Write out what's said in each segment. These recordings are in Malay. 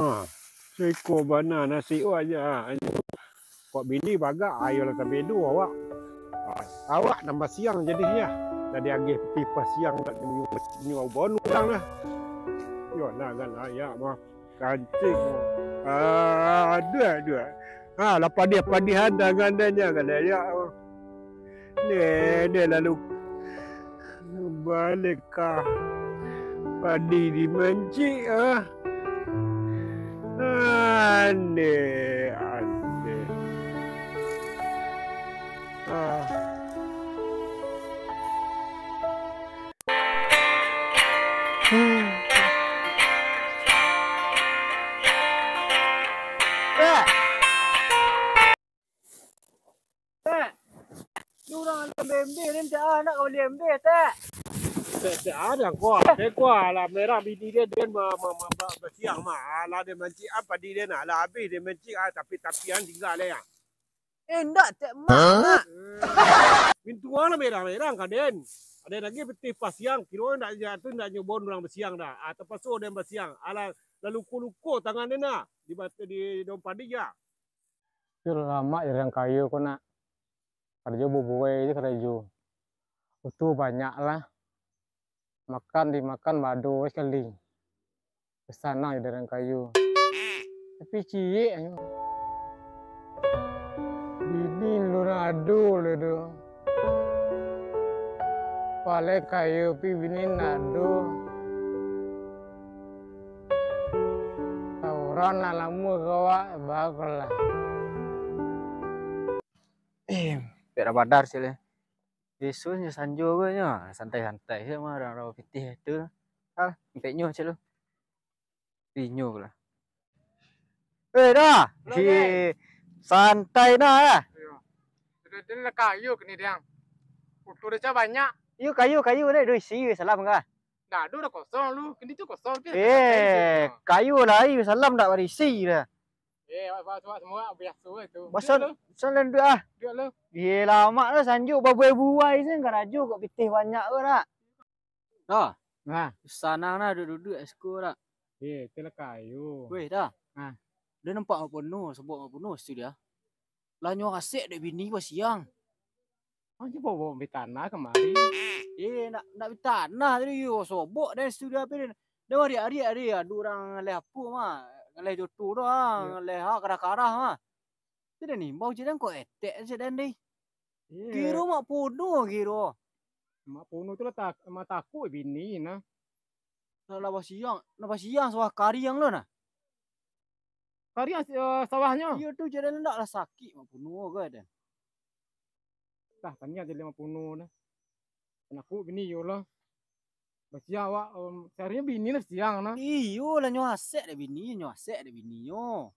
Ha, seko bana nasi aja. Kok bini bagak ayo lah tapi dua awak. Awak nambah siang jadinya. Tadi agih tipas siang tak nyu bon ulang dah. Yo nah kan ayak mah kancing. Dua. Lepas dia padihan dangannya kan ya. Dia lalu balik kah padi dimenci Aneh. Orang lembe ni dah nak kau lembe tak? Tak ada kau. Tekwa lah merah bini dia bersiang mah. Lah dia mencik apa dia nak lah habis dia mencik tapi-tapian tinggal lah ya. Endak tak mak. Pintu lah merah-merah kan den. Ada lagi peti pas siang kira nak jatuh nak nyobon orang bersiang dah. Terpaksa dia bersiang. Ala lalu luko tangan dia nak di dompet dia. Itu lama yang kayu kau nak. Kerja bubuai itu kerja. Itu banyak lah. Makan dimakan badu sekali. Kesana dari kayu. Tapi cie. Bini lu nadu lu. Pale kayu pi bini nadu. Tauran alamu kawa bagus lah. Biar badar sih le. Besoknya sanjo gue nya santai-santai sih mah orang rawa putih itu. Sampai nyo celo. Pinyo lah. Dah. Santai dah. Dia kayu kini dia. Utuh dia banyak. Yuk kayu ni doi si salam enggak? Nah, udah kosong lu. Kini tu kosong ke? Kayu lah ayu salam dak berisi dah. Semua biasa itu. Pasal dah. Dia lu. Dia lama dah sanjuk babuai sih enggak raju kok pitih banyak ke dak. Nah, sana nah duduk esko dak. Itulah kayu. Weh dah. Nah. Dia nampak penuh, sebab penuh tu dia. Lah nyo asik dek bini pas siang. Macam bawa tanah kemari. Nak tanah tadi yo sobok dan studio apa dia. Dia hari ada orang leh apa mah. Leh jotu doang, leh karah-karah mah. Tidak ni bau jedang kok etek jedang deh. Kiro mak penuh kiro. Mak penuh tu lah takut bini nah. Lah pas siang sawah kari yang lo nah. Kari sawahnya. Iya tu jedang ndak lah sakit mak penuh ke ada. Dah tanya je 50 dah. Aku bini yo lah. Bersiang awak seharinya bini lah siang nah. Iyo lah nyo asik dek bini yo.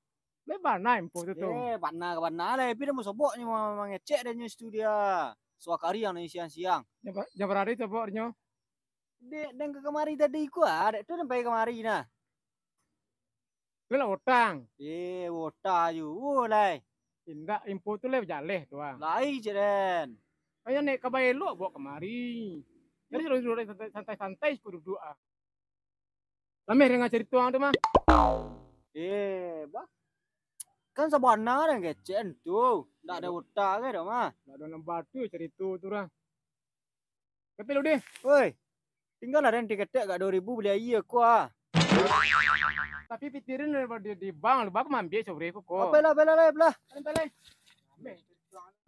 Lebar nah info tu. Bana lah tapi dia mau sobok ni mau ngecek dia studio. Suakari yang ni siang-siang. Jam berapa soboknya? Dek dan ke kemari tadi ku ada tu sampai kemari nah. Lu lah utang. Wota you lai. Indak info tu le jaleh tu ah. Lai je den. Ayo nek kabai lu bawa kemari. Jadi duduk santai-santai ku duduk ah. Lame dengan cerita tu mah. Bah. Kan sabana dah ngecen tu. Ndak ada wota ke dah mah. Ndak ada lembar tu cerita tu dah. Tapi lu deh. Woi. Tinggal ada yang tiket gak 2000 beli air aku ah. Tapi pikirin di bank, lu bak mambil sore ku kok. Belah. Belah.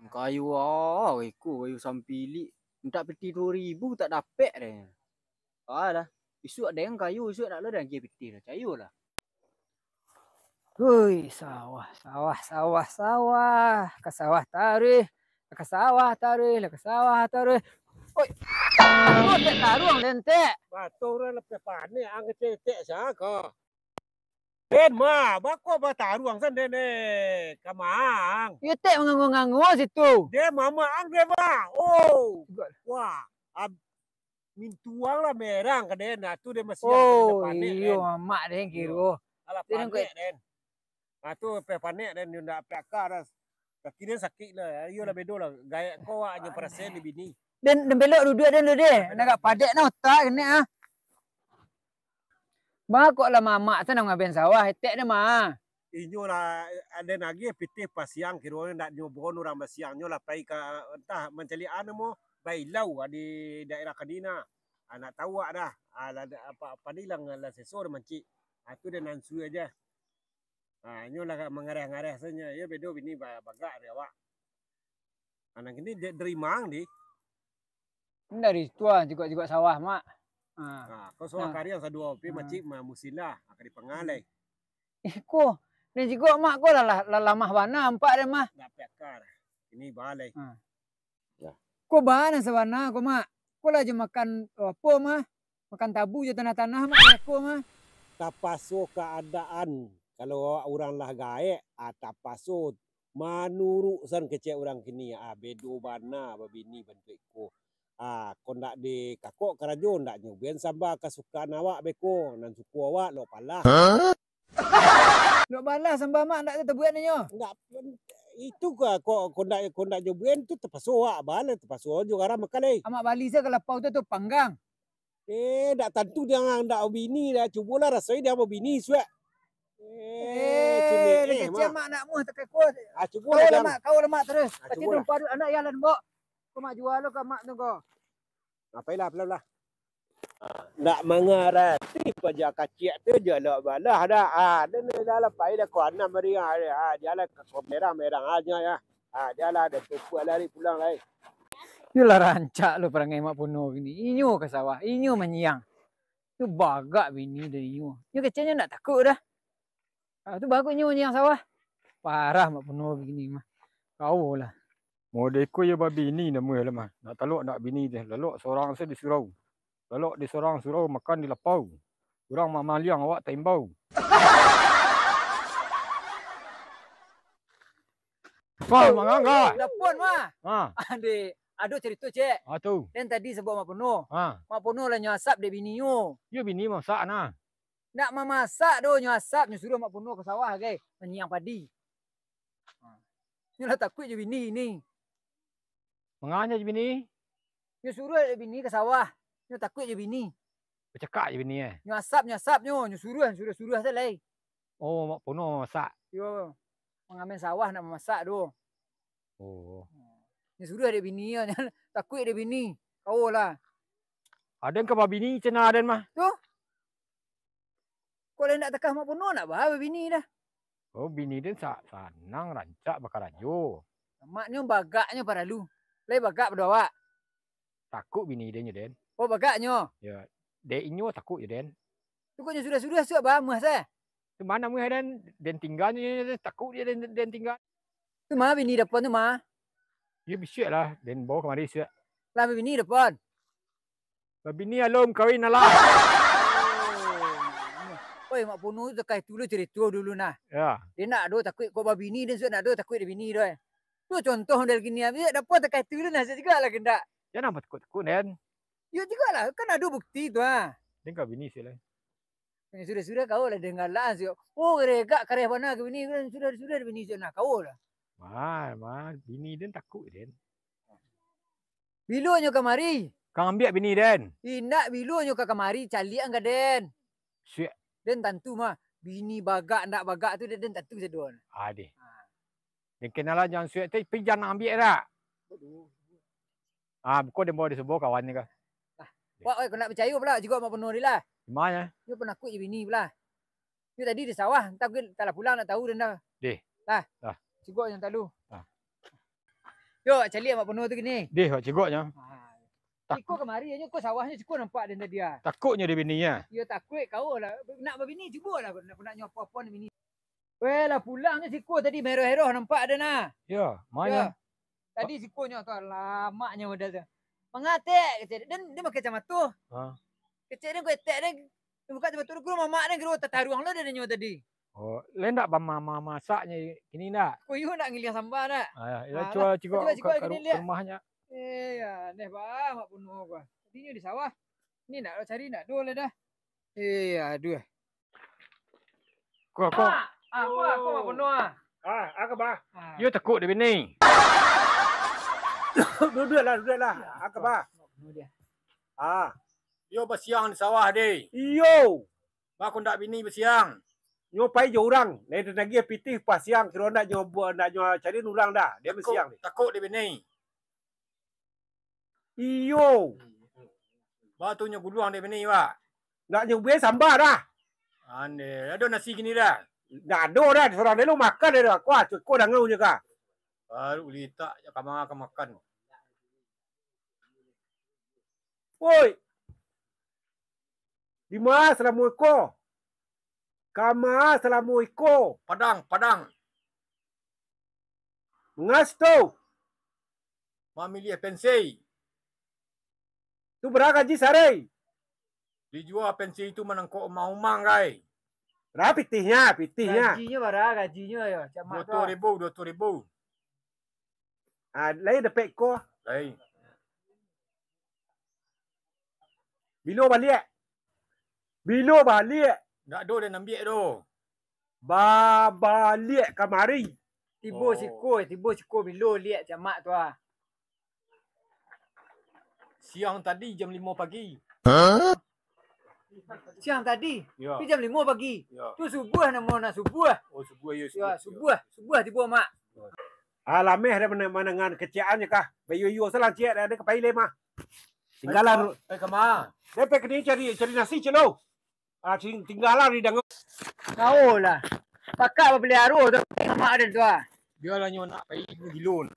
Kayu kayu sampili. Minta peti 2000 tak dapat dah. Dah. Isu ada yang kayu, isu nak lu dah pergi peti dah. Cayu lah. Hui, sawah. Ke sawah taruh. Oi. Aku tak taruang lentek. Batu dah lepas panik ang cetek saka. Den mah, bako bataruang san den kamang. Ya tek mengangu-angu situ. Dia mama ang dia mah. Oh. Wah. Mintuang lah merang ke den. Tu dia masih panik. Iyo, mak den kiro. Alah panik den. Tu panik den ndak pakar dah. Kaki dia sakit lah. Iyo lah bedo lah. Gaya kau aja perasaan di bini. Dan belok duduk dan duduk. Nak padat nak otak kena ah. Ba kok lah mamak sana ngaben sawah etek dah mah. Inyo lah ada lagi pitih pasiang kira nak nyobon orang basiangnya lah pai ka entah mencari anu mo bai lau di daerah Kadina. Nak tahu dah. Apa dilang lah sesor menci. Itu dia nansu aja. Inyo lah mengareh-ngareh saja. Ya bedo bini bagak dia awak. Anak ini dari mang di. Dari tua juga sawah mak. Kau soal karya sadua pi macik mah musilah akan dipengalai. Ko dan juga mak ko lah lamah bana empat dah mah. Tak pekar. Ini balai. Ko bana sawana ko mak. Ko lah je makan apa mah? Makan tabu je tanah-tanah mak ko mah. Tapaso keadaan. Kalau orang lah gaek, tapaso manuru san kecek orang kini. Bedo bana babini bentuk ko. Kau nak di kakok kerajo nak nyobain sambal kesukaan awak beko nan suku awak lo palah. Lo balas sambal mak nak terbuat ni nyo. Enggak itu kau nak nyobain tu terpaso awak bala terpaso juga orang makan Amak bali saya kalau pau tu panggang. Tak tentu jangan ndak bini dah cubalah rasai dia mau bini suak. Kecil mak nak muh tak kuat. Cuba lah Kau lah mak terus. Kecil cuba tu padu anak yalan mbok. Kau mak jual lo ke mak tu kau. Apailah pelan-pelan. Nak mengerti pajak kacik tu je lah balah dah. Dia ni dah lepas dah kau enam hari. Dia lah kau merah-merah aja ya. Dia lah ada tupu lari pulang lagi. Yalah rancak lo perangai mak puno gini. Inyo ke sawah. Inyo menyiang. Tu bagak bini dari inyo. Inyo kecilnya nak takut dah. Tu bagus inyo menyiang sawah. Parah mak puno begini mah. Kau lah. Mau deko ya babi ni nama lah mah. Nak taluk nak bini dia. Lalok seorang saya di surau. Lalok di seorang surau makan di lapau. Orang mak maliang awak tak imbau. Kau mangangga. Dapun mah. Aduh cerita cek. Tu. Dan tadi sebut mak puno. Ha. Mak puno lah nyasap dia bini nyo. Ya bini masak nah. Nak memasak doh nyasap. Nyo suruh mak puno ke sawah ke. Menyiang padi. Nyo lah takut je bini ni. Menganya je bini. Nyo suruh dia bini ke sawah. Nyo takut je bini. Bercakap je bini Nyo asap nyo. Nyo suruh saja lah. Oh mak puno masak. Yo. Mengambil sawah nak memasak doh. Oh. Nyo suruh dia bini. Takut dia bini. Kau lah. Ada ke babi ni cina ada mah. Tu. Kau nak tekah mak puno nak bawa bini dah. Oh bini dia sanang rancak bakar rajo. Maknya bagaknya paralu. Lai bagak pada awak. Takut bini dia den. Oh bagaknya. Ya. Dek inyo takut je den. Tu kau sudah suap bah mah saya. Tu mana mu den tinggalnya takut dia den tinggal. Tu mah bini depan tu mah. Ya bisyuk lah den bawa kemari syuk. Lah bini depan. Bini alom kawin lah. Oi mak puno tu kai dulu cerita dulu nah. Ya. Dia nak do takut kau bini dan nak do takut dia bini doh. Tu contoh dari gini dia dapat tak dulu nah juga lah kendak. Jangan takut den. Ya juga lah kan ada bukti tu ah. Den kau bini syuk lah. Sudah kau lah dengar lah syuk. Oh regak kareh mana ke bini kan sudah bini syuk nah kau lah. Mah bini den takut den. Bilunya kemari. Kau ambil bini den. Indak bilunya ke kemari cali angka den. Syuk. Den tentu mah bini bagak ndak bagak tu den tentu sedon. Deh. Den kenalah jangan syuk tu pergi jangan ambil dah. Kau dia bawa di sebuah kawan ni ke? Wah, kau nak percaya pula juga mak penuh ni lah. Gimana? Dia penakut je bini pula. Dia tadi di sawah, entah ke tak lah pulang nak tahu dan dah. Deh. Lah. Cikgu yang tak lu. Yo, cali mak penuh tu gini. Deh, wak cikgunya. Cikgu kemari aja kau sawahnya cikgu nampak dan tadi ah. Takutnya dia bininya. Ya takut kau lah. Nak berbini cubalah nak nyopo-apa ni bini. Weh lah pulangnya cikgu tadi merah-merah nampak ada nah. Ya, mana? Tadi sikunya tu lamanya modal tu. Mengatek kecil dan dia pakai kacamata. Kecil dia ketek dia buka kacamata tu mamak dia kira taruang lah dia nyawa tadi. Oh, lain tak mama masaknya ini nak. Koyo nak ngiliang sambal nak. Ya cuba cikgu ke rumahnya. Ya, aneh bah mak bunuh gua. Tadinya di sawah. Ni nak cari nak dua lah dah. Aduh. Kau mak bunuh ah. Aku bah. You takut dia bini. Duduklah. Aku bah. Bunuh dia. Yo bersiang di sawah deh. Yo. Ba aku ndak bini bersiang. Nyo pai je orang. Lai lagi pitih pas siang kira nak nyo cari orang dah. Dia bersiang ni. Takut dia bini. Iyo. Ba tu nyo guluang dia bini ba. Nak nyo bue sambar dah. Ane, ada nasi gini dah. Dah ada dah. Seorang dia lu makan dah. Kuah cukup dah ngau je kah. Baru litak ya kamang akan makan. Woi. Lima Assalamualaikum. Kama Assalamualaikum. Padang. Mengas tu. Mamili pensi. Tu berapa gaji sehari? Dijual pensi itu menangkok umang-umang kai. Berapa pitihnya? Gajinya bara, gajinya ya. Cak mak tu. 200,000. Ah, lain dapat ko. Lain. Bilo balik. Ndak ada dia nambiak tu. Balik kamari. Tibo Oh. siko bilo liat cak mak tu ah. Siang tadi jam 5 pagi. Siang tadi, Ya. tu jam 5 pagi. Ya. Tu subuh nak subuh. Oh subuh ya. Ya, subuh tiba mak. Alameh ada menangan keciaannya kah? Bayu salah cik ada kepaile mah. Tinggalan. Kemana? Dia pergi cari nasi celo. Ah, tinggalan di dang. Kau lah. Pakak apa beli aru tu. Mak ada tu ah. Dia lah nyo nak pergi gilun.